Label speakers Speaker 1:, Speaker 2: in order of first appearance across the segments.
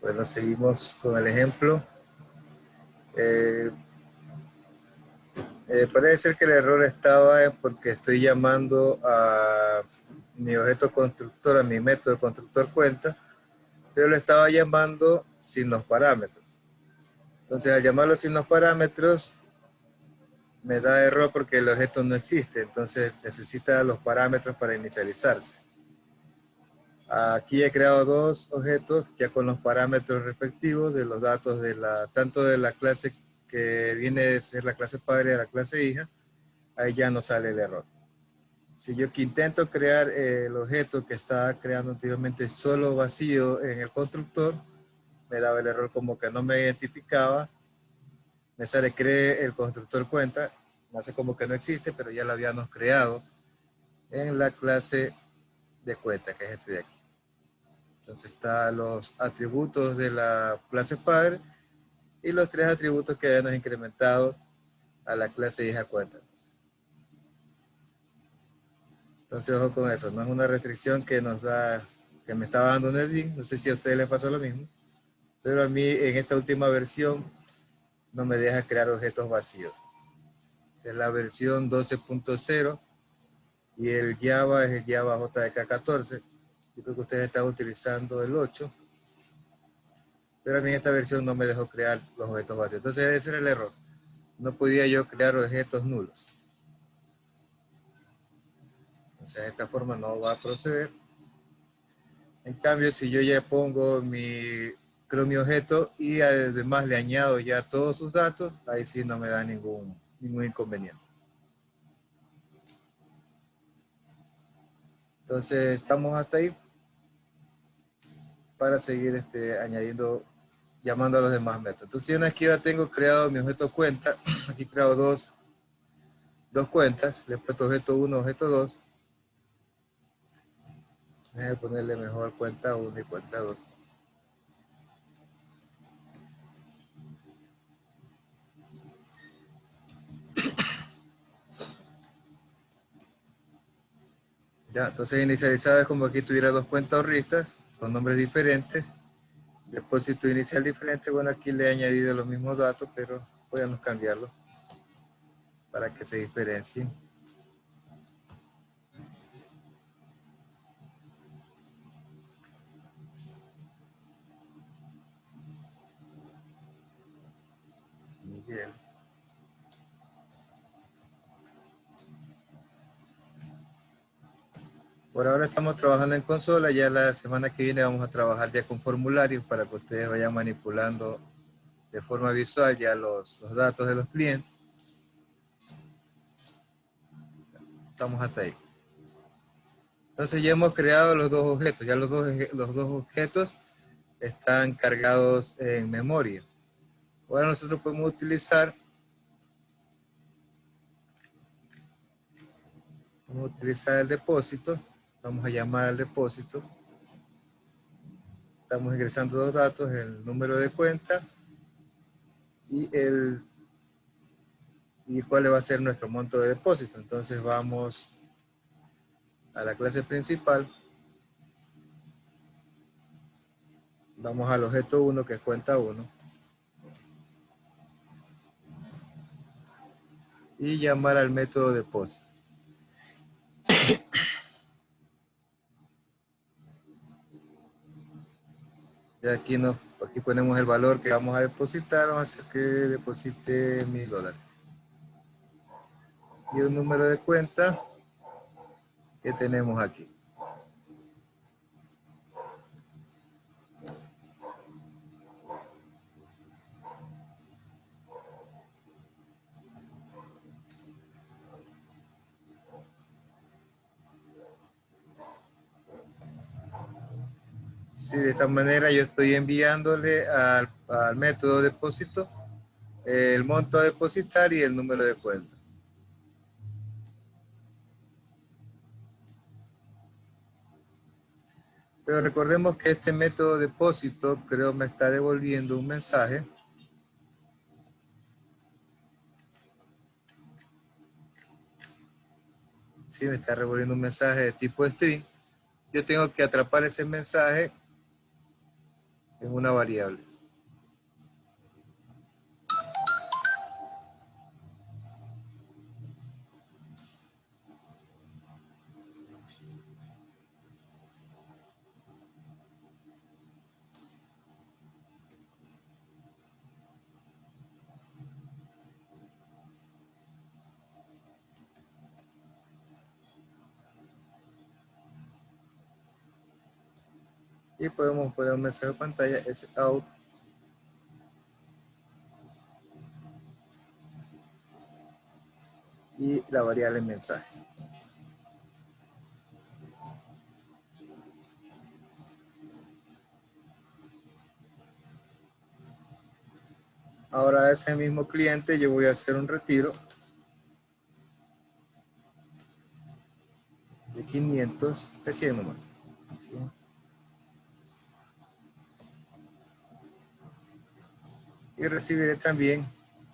Speaker 1: Bueno, seguimos con el ejemplo. Parece ser que el error estaba porque estoy llamando a mi objeto constructor, a mi método constructor cuenta, pero lo estaba llamando sin los parámetros. Entonces, al llamarlo sin los parámetros, me da error porque el objeto no existe. Entonces, necesita los parámetros para inicializarse. Aquí he creado dos objetos ya con los parámetros respectivos de los datos de tanto de la clase que viene de ser la clase padre de la clase hija. Ahí ya no sale el error. Si yo que intento crear el objeto que estaba creando anteriormente solo vacío en el constructor, me daba el error como que no me identificaba. Me sale cree el constructor cuenta, me hace como que no existe, pero ya lo habíamos creado en la clase de cuenta, que es este de aquí. Entonces están los atributos de la clase padre y los tres atributos que habíamos incrementado a la clase hija cuenta. Entonces ojo con eso, no es una restricción que nos da, que me estaba dando NetBeans, no sé si a ustedes les pasó lo mismo, pero a mí en esta última versión no me deja crear objetos vacíos. Es la versión 12.0 y el Java es el Java JDK 14. Yo creo que ustedes están utilizando el 8, pero a mí en esta versión no me dejó crear los objetos vacíos. Entonces ese era el error. No podía yo crear objetos nulos. O sea, de esta forma no va a proceder. En cambio, si yo ya creo mi objeto y además le añado ya todos sus datos, ahí sí no me da ningún inconveniente. Entonces, estamos hasta ahí para seguir añadiendo, llamando a los demás métodos. Entonces, una vez que ya tengo creado mi objeto cuenta, aquí he creado dos cuentas, le he puesto objeto 1, objeto 2. Déjenme ponerle mejor cuenta 1 y cuenta 2. Ya, entonces inicializado es como aquí tuviera dos cuentas ahorristas con nombres diferentes. Depósito inicial diferente, bueno, aquí le he añadido los mismos datos, pero podemos cambiarlos para que se diferencien. Miguel. Por ahora estamos trabajando en consola, ya la semana que viene vamos a trabajar ya con formularios para que ustedes vayan manipulando de forma visual ya los datos de los clientes. Estamos hasta ahí. Entonces ya hemos creado los dos objetos, ya los dos objetos están cargados en memoria. Ahora nosotros podemos utilizar el depósito. Vamos a llamar al depósito. Estamos ingresando los datos, el número de cuenta y cuál va a ser nuestro monto de depósito. Entonces vamos a la clase principal. Vamos al objeto 1, que es cuenta 1. Y llamar al método depósito. Y aquí ponemos el valor que vamos a depositar. Vamos a hacer que deposite $1000. Y un número de cuenta que tenemos aquí. Sí, de esta manera yo estoy enviándole al método depósito el monto a depositar y el número de cuenta. Pero recordemos que este método depósito creo me está devolviendo un mensaje. Sí, me está devolviendo un mensaje de tipo string. Yo tengo que atrapar ese mensaje en una variable. Y podemos poner un mensaje de pantalla, es out. Y la variable mensaje. Ahora a ese mismo cliente yo voy a hacer un retiro de 500, de 100 nomás. ¿Sí? Y recibiré también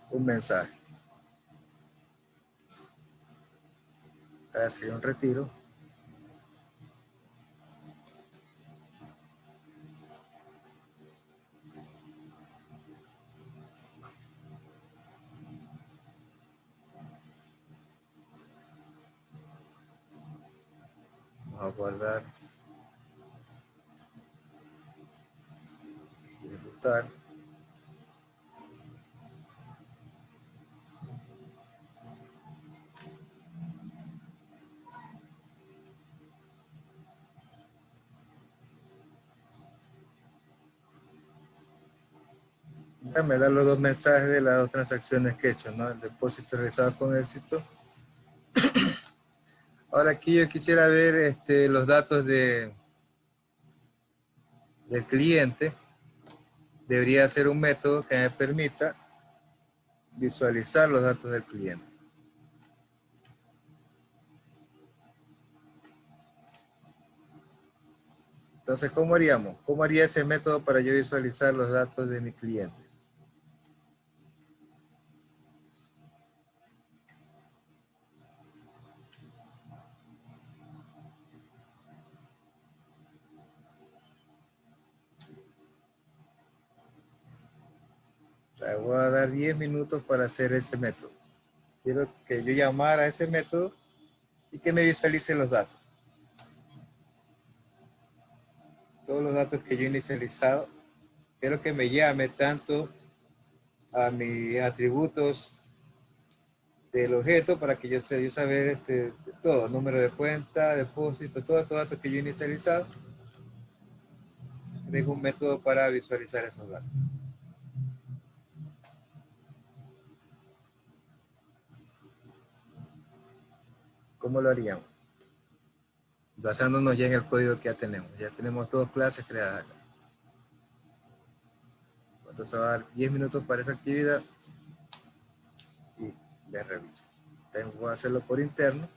Speaker 1: un mensaje. Voy a hacer un retiro. Vamos a guardar. Ejecutar. Me da los dos mensajes de las dos transacciones que he hecho, ¿no? El depósito realizado con éxito. Ahora aquí yo quisiera ver los datos del cliente. Debería ser un método que me permita visualizar los datos del cliente. Entonces, ¿cómo haríamos? ¿Cómo haría ese método para yo visualizar los datos de mi cliente? Le voy a dar 10 minutos para hacer ese método. Quiero que yo llamara a ese método y que me visualice los datos. Todos los datos que yo he inicializado. Quiero que me llame tanto a mis atributos del objeto para que yo saber todo, número de cuenta, depósito, todos estos datos que yo he inicializado. Tengo un método para visualizar esos datos. ¿Cómo lo haríamos? Basándonos ya en el código que ya tenemos. Ya tenemos dos clases creadas acá. Entonces va a dar 10 minutos para esa actividad y le reviso. Tengo que hacerlo por interno.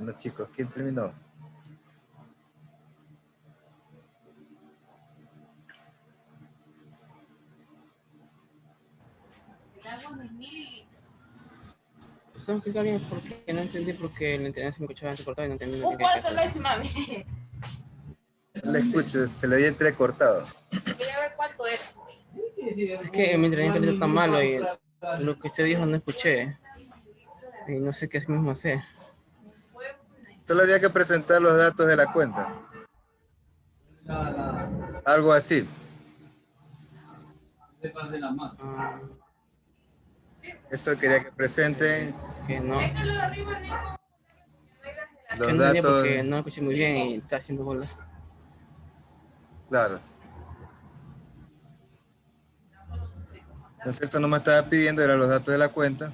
Speaker 1: Bueno, chicos, ¿quién terminó?
Speaker 2: Estamos explicando porque no entendí porque el internet se me escuchaba entrecortado y no entendí lo
Speaker 3: Un
Speaker 2: que
Speaker 3: cuarto de leche, mami.
Speaker 1: No le escucho, se le oye entrecortado.
Speaker 3: Voy a ver cuánto es.
Speaker 2: Es que mi internet ahorita está malo y lo que usted dijo no escuché. Y no sé qué es mismo hacer.
Speaker 1: Solo había que presentar los datos de la cuenta. Algo así.
Speaker 2: Ah,
Speaker 1: Eso quería que presenten
Speaker 2: que no. Que
Speaker 1: los
Speaker 2: no entendía
Speaker 1: datos,
Speaker 2: porque no lo escuché muy bien y está haciendo bola.
Speaker 1: claro. Entonces eso no me estaba pidiendo, eran los datos de la cuenta.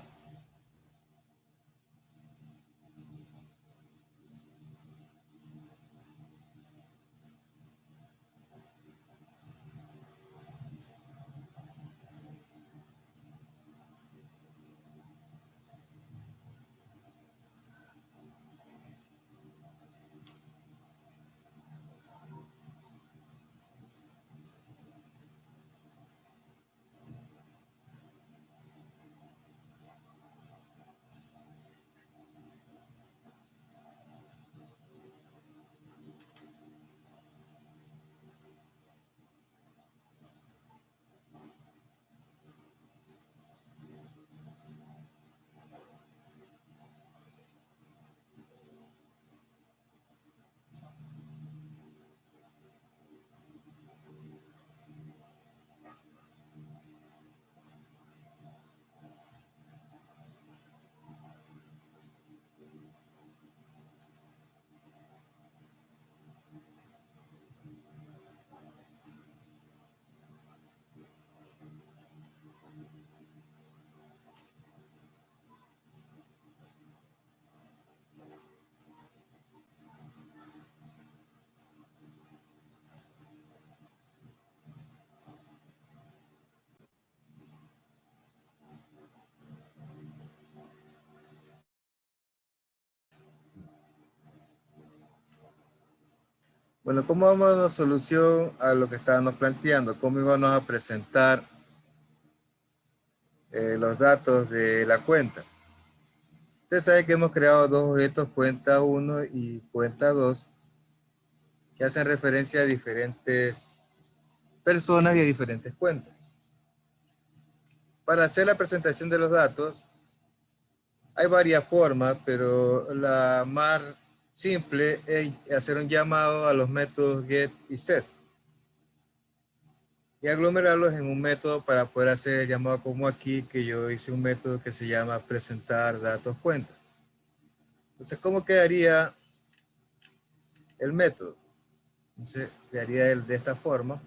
Speaker 1: Bueno, ¿cómo vamos a dar solución a lo que estábamos planteando? ¿Cómo íbamos a presentar los datos de la cuenta? Ustedes saben que hemos creado dos objetos, cuenta 1 y cuenta 2, que hacen referencia a diferentes personas y a diferentes cuentas. Para hacer la presentación de los datos, hay varias formas, pero la más simple es hacer un llamado a los métodos get y set y aglomerarlos en un método para poder hacer el llamado como aquí, que yo hice un método que se llama presentar datos cuenta. Entonces, ¿cómo quedaría el método? Entonces, quedaría de esta forma.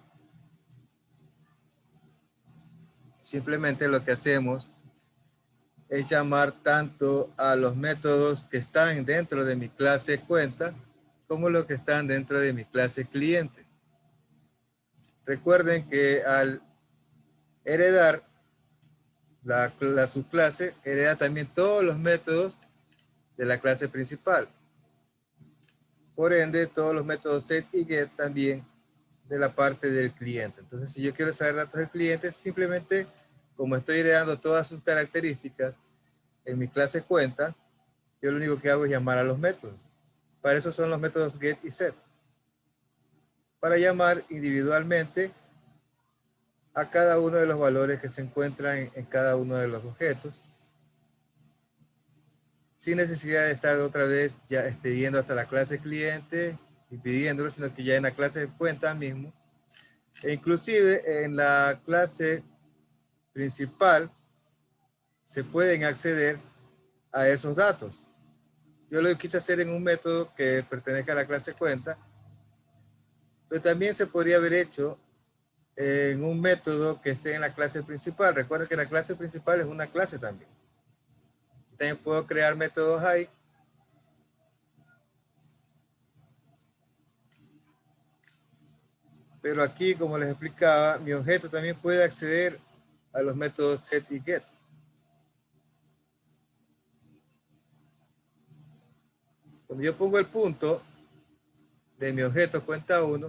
Speaker 1: Simplemente lo que hacemos es llamar tanto a los métodos que están dentro de mi clase cuenta como los que están dentro de mi clase cliente. Recuerden que al heredar la subclase, hereda también todos los métodos de la clase principal. Por ende, todos los métodos set y get también de la parte del cliente. Entonces, si yo quiero saber datos del cliente, simplemente, como estoy heredando todas sus características en mi clase cuenta, yo lo único que hago es llamar a los métodos. Para eso son los métodos get y set. Para llamar individualmente a cada uno de los valores que se encuentran en cada uno de los objetos, sin necesidad de estar otra vez ya yendo hasta la clase cliente y pidiéndolo, sino que ya en la clase de cuenta mismo, e inclusive en la clase principal se pueden acceder a esos datos. Yo lo quise hacer en un método que pertenezca a la clase cuenta, pero también se podría haber hecho en un método que esté en la clase principal. Recuerden que la clase principal es una clase también. También puedo crear métodos ahí. Pero aquí, como les explicaba, mi objeto también puede acceder a los métodos set y get. Cuando yo pongo el punto de mi objeto cuenta 1,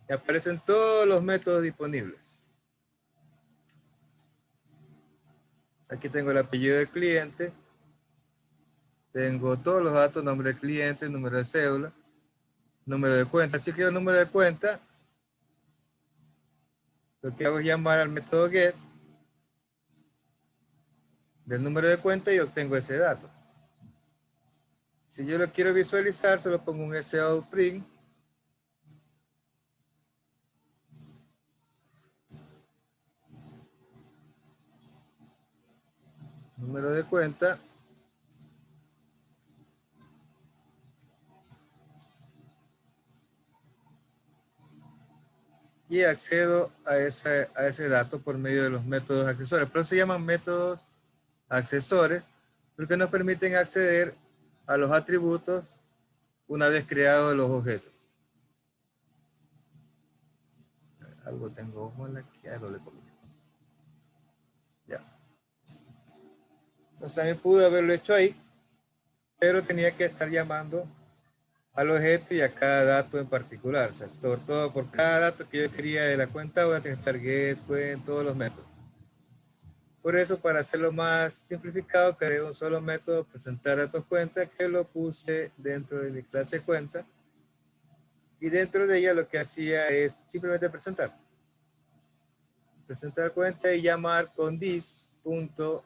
Speaker 1: me aparecen todos los métodos disponibles. Aquí tengo el apellido del cliente, tengo todos los datos, nombre del cliente, número de cédula, número de cuenta. Si quiero el número de cuenta, lo que hago es llamar al método get del número de cuenta y obtengo ese dato. Si yo lo quiero visualizar, solo pongo un soutPrint. Número de cuenta. Y accedo a ese dato por medio de los métodos accesorios. Pero se llaman métodos accesorios porque nos permiten acceder a los atributos una vez creados los objetos. Algo tengo ojo en la que ya lo le coloqué. Ya. Entonces también pude haberlo hecho ahí, pero tenía que estar llamando al objeto y a cada dato en particular. O sea, por cada dato que yo quería de la cuenta voy a tener que estar get, en todos los métodos. Por eso, para hacerlo más simplificado, creé un solo método, presentar datos cuenta, que lo puse dentro de mi clase cuenta. Y dentro de ella lo que hacía es simplemente presentar. Presentar cuenta y llamar con this punto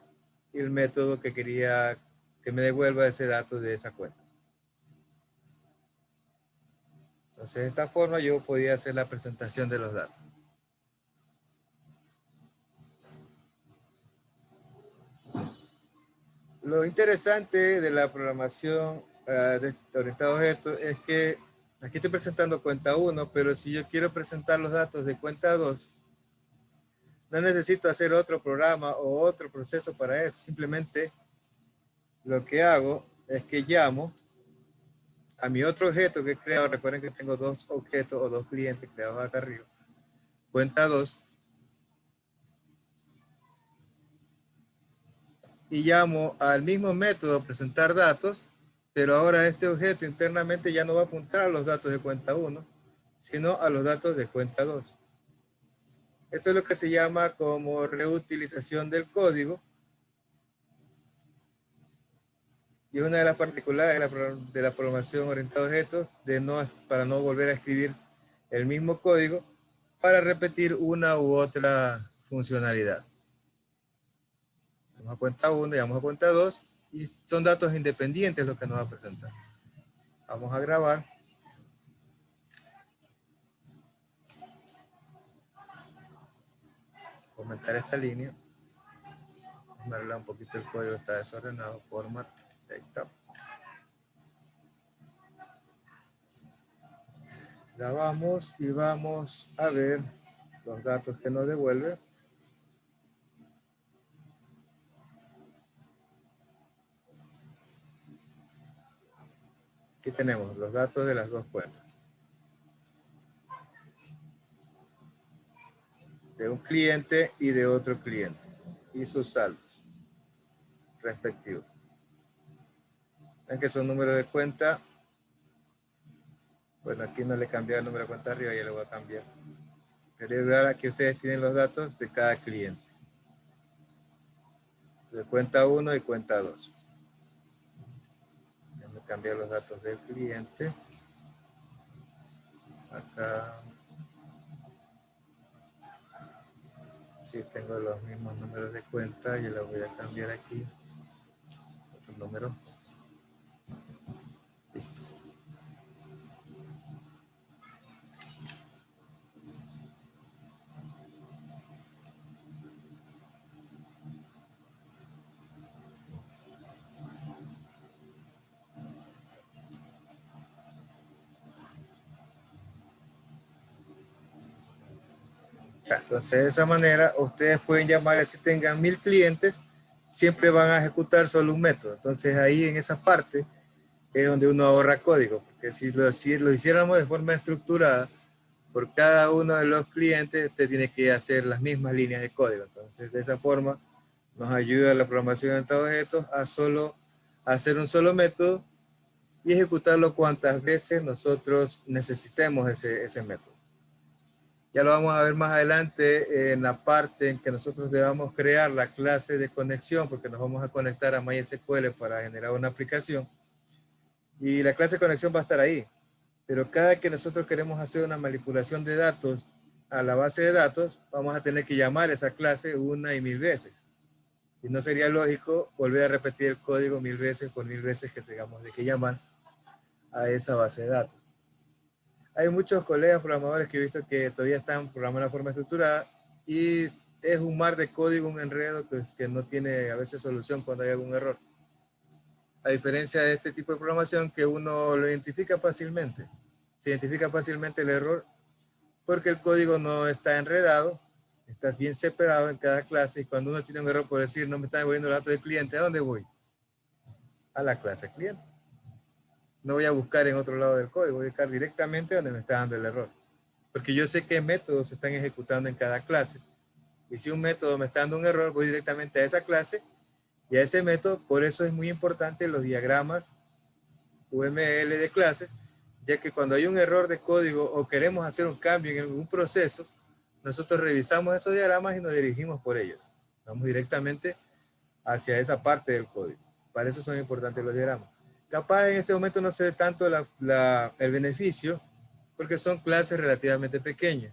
Speaker 1: y el método que quería que me devuelva ese dato de esa cuenta. Entonces, de esta forma yo podía hacer la presentación de los datos. Lo interesante de la programación orientada a objetos es que aquí estoy presentando cuenta 1, pero si yo quiero presentar los datos de cuenta 2, no necesito hacer otro programa o otro proceso para eso. Simplemente lo que hago es que llamo a mi otro objeto que he creado. Recuerden que tengo dos objetos o dos clientes creados acá arriba. Cuenta 2. Y llamo al mismo método presentar datos, pero ahora este objeto internamente ya no va a apuntar a los datos de cuenta 1, sino a los datos de cuenta 2. Esto es lo que se llama como reutilización del código. Y es una de las particularidades de la programación orientada a objetos, para no volver a escribir el mismo código para repetir una u otra funcionalidad. Vamos a cuenta 1 y vamos a cuenta 2 y son datos independientes los que nos va a presentar. Vamos a grabar. Comentar esta línea. Vamos a arreglar un poquito el código, está desordenado. Format, data. Grabamos y vamos a ver los datos que nos devuelve. Aquí tenemos los datos de las dos cuentas. De un cliente y de otro cliente. Y sus saldos respectivos. Ven que son números de cuenta. Bueno, aquí no le cambié el número de cuenta arriba, ya le voy a cambiar. Quería ver aquí ustedes tienen los datos de cada cliente. De cuenta 1 y cuenta 2. Déjenme cambiar los datos del cliente. Acá. Sí, tengo los mismos números de cuenta. Yo los voy a cambiar aquí. Otro número. Listo. Entonces, de esa manera, ustedes pueden llamar, si tengan 1000 clientes, siempre van a ejecutar solo un método. Entonces, ahí en esa parte es donde uno ahorra código, porque si lo hiciéramos de forma estructurada, por cada uno de los clientes, usted tiene que hacer las mismas líneas de código. Entonces, de esa forma, nos ayuda la programación de objetos a hacer un solo método y ejecutarlo cuantas veces nosotros necesitemos ese método. Ya lo vamos a ver más adelante en la parte en que nosotros debamos crear la clase de conexión, porque nos vamos a conectar a MySQL para generar una aplicación. Y la clase de conexión va a estar ahí. Pero cada que nosotros queremos hacer una manipulación de datos a la base de datos, vamos a tener que llamar esa clase una y mil veces. Y no sería lógico volver a repetir el código mil veces por mil veces que tengamos de que llamar a esa base de datos. Hay muchos colegas programadores que he visto que todavía están programando de forma estructurada y es un mar de código, un enredo que no tiene a veces solución cuando hay algún error. A diferencia de este tipo de programación que uno lo identifica fácilmente. Se identifica fácilmente el error porque el código no está enredado, está bien separado en cada clase y cuando uno tiene un error por decir no me está devolviendo los datos del cliente, ¿a dónde voy? A la clase cliente. No voy a buscar en otro lado del código, voy a buscar directamente donde me está dando el error. Porque yo sé qué métodos se están ejecutando en cada clase. Y si un método me está dando un error, voy directamente a esa clase y a ese método. Por eso es muy importante los diagramas UML de clases, ya que cuando hay un error de código o queremos hacer un cambio en algún proceso, nosotros revisamos esos diagramas y nos dirigimos por ellos. Vamos directamente hacia esa parte del código. Para eso son importantes los diagramas. Capaz en este momento no se ve tanto el beneficio, porque son clases relativamente pequeñas.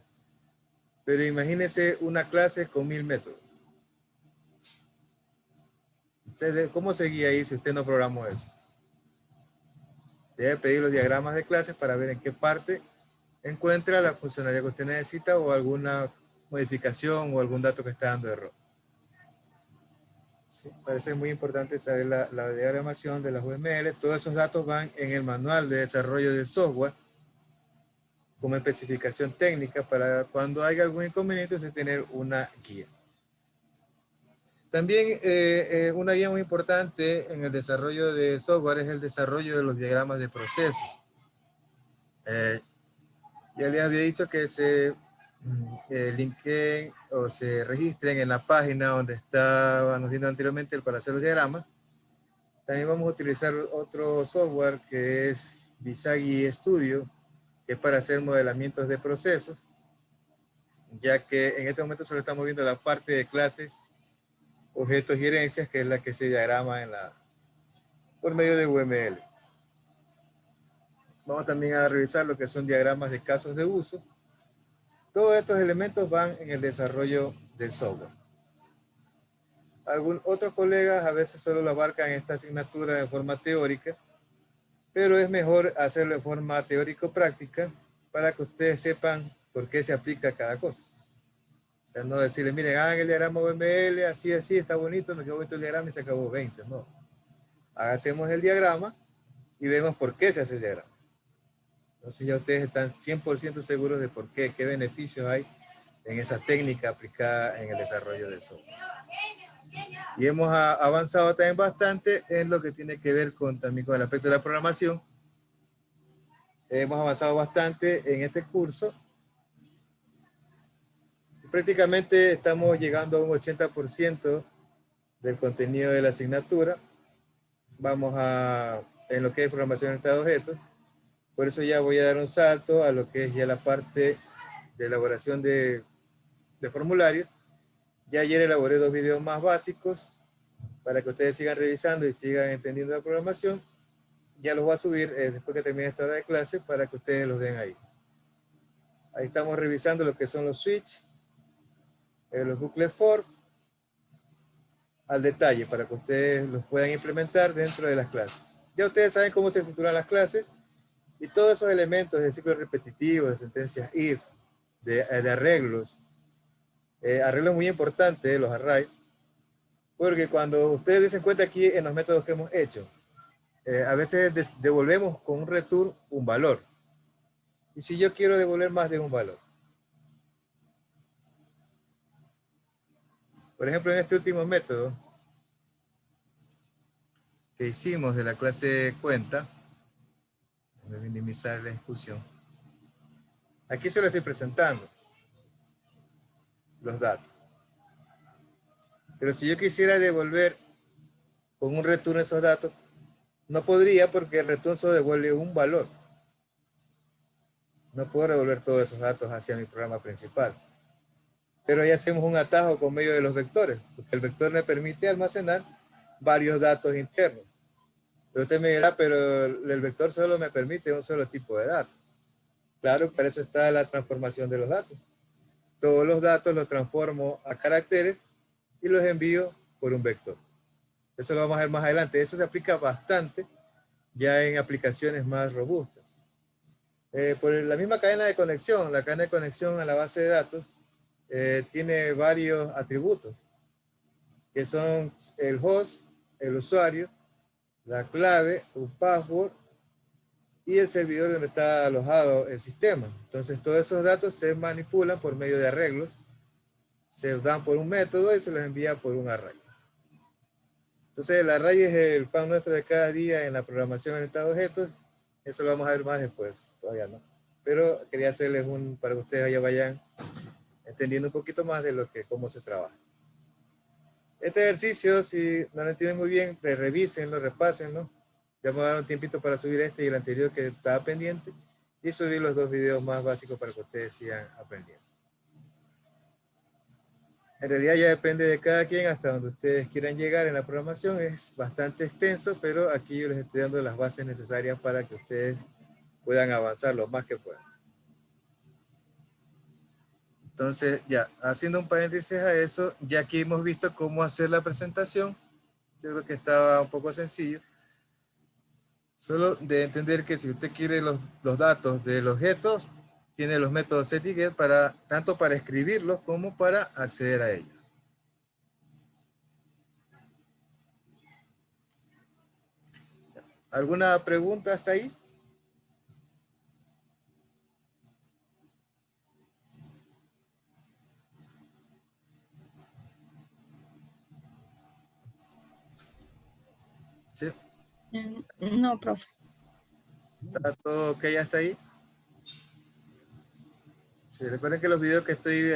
Speaker 1: Pero imagínense una clase con 1000 métodos. ¿Cómo seguía ahí si usted no programó eso? Debe pedir los diagramas de clases para ver en qué parte encuentra la funcionalidad que usted necesita o alguna modificación o algún dato que está dando error. ¿Sí? Parece muy importante saber la diagramación de las UML. Todos esos datos van en el manual de desarrollo de software como especificación técnica para cuando haya algún inconveniente usted tener una guía. También una guía muy importante en el desarrollo de software es el desarrollo de los diagramas de procesos. Ya les había dicho que se linkeen o se registren en la página donde estábamos viendo anteriormente para hacer los diagramas. También vamos a utilizar otro software que es Visagi Studio, que es para hacer modelamientos de procesos, ya que en este momento solo estamos viendo la parte de clases, objetos y herencias, que es la que se diagrama por medio de UML. Vamos también a revisar lo que son diagramas de casos de uso. Todos estos elementos van en el desarrollo del software. Algunos otros colegas a veces solo lo abarcan esta asignatura de forma teórica, pero es mejor hacerlo de forma teórico-práctica para que ustedes sepan por qué se aplica cada cosa. O sea, no decirle, miren, hagan el diagrama UML, así, está bonito, me quedó bonito el diagrama y se acabó 20. No. Hacemos el diagrama y vemos por qué se hace el diagrama. Entonces ya ustedes están 100% seguros de por qué beneficios hay en esa técnica aplicada en el desarrollo del software. Y hemos avanzado también bastante en lo que tiene que ver también con el aspecto de la programación. Hemos avanzado bastante en este curso. Prácticamente estamos llegando a un 80% del contenido de la asignatura. Vamos en lo que es programación orientada a objetos. Por eso ya voy a dar un salto a lo que es ya la parte de elaboración de formularios. Ya ayer elaboré 2 videos más básicos para que ustedes sigan revisando y sigan entendiendo la programación. Ya los voy a subir después que termine esta hora de clase para que ustedes los den ahí. Ahí estamos revisando lo que son los switch, los bucles for, al detalle para que ustedes los puedan implementar dentro de las clases. Ya ustedes saben cómo se estructuran las clases y todos esos elementos de ciclo repetitivo, de sentencias if, de arreglos. Arreglos muy importantes, los arrays, porque cuando ustedes se cuenta aquí en los métodos que hemos hecho, a veces devolvemos con un return un valor. Y si yo quiero devolver más de un valor. Por ejemplo, en este último método que hicimos de la clase cuenta, voy a minimizar la ejecución. Aquí se lo estoy presentando, los datos. Pero si yo quisiera devolver con un return esos datos, No podría porque el return solo devuelve un valor. No puedo devolver todos esos datos hacia mi programa principal. Pero ahí hacemos un atajo con medio de los vectores, porque el vector me permite almacenar varios datos internos. Pero usted me dirá, pero el vector solo me permite un solo tipo de datos. Claro, para eso está la transformación de los datos. Todos los datos los transformo a caracteres y los envío por un vector. Eso lo vamos a ver más adelante. Eso se aplica bastante ya en aplicaciones más robustas. Por la misma cadena de conexión, la cadena de conexión a la base de datos tiene varios atributos, que son el host, el usuario, la clave, un password y el servidor donde está alojado el sistema. Entonces todos esos datos se manipulan por medio de arreglos, se dan por un método y se los envía por un array. Entonces el array es el pan nuestro de cada día en la programación orientada a objetos. Eso lo vamos a ver más después, todavía no. Pero quería hacerles para que ustedes ya vayan entendiendo un poquito más de cómo se trabaja. Este ejercicio, si no lo entienden muy bien, revísenlo, repásenlo. Ya me voy a dar un tiempito para subir este y el anterior que estaba pendiente y subir los 2 videos más básicos para que ustedes sigan aprendiendo. En realidad ya depende de cada quien hasta donde ustedes quieran llegar en la programación. Es bastante extenso, pero aquí yo les estoy dando las bases necesarias para que ustedes puedan avanzar lo más que puedan. Entonces, ya, haciendo un paréntesis a eso, ya aquí hemos visto cómo hacer la presentación. Yo creo que estaba un poco sencillo. Solo de entender que si usted quiere los datos del objeto, tiene los métodos set y get tanto para escribirlos como para acceder a ellos. ¿Alguna pregunta hasta ahí? ¿Sí?
Speaker 4: No, profe.
Speaker 1: ¿Está todo ok hasta ahí? Sí, recuerden que los videos que estoy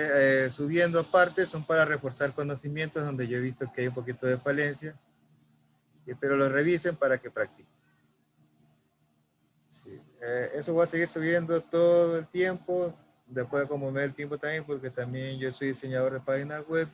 Speaker 1: subiendo aparte son para reforzar conocimientos donde yo he visto que hay un poquito de falencia. Y espero los revisen para que practiquen. Sí. Eso voy a seguir subiendo todo el tiempo. Después como me dé el tiempo también, porque también yo soy diseñador de páginas web.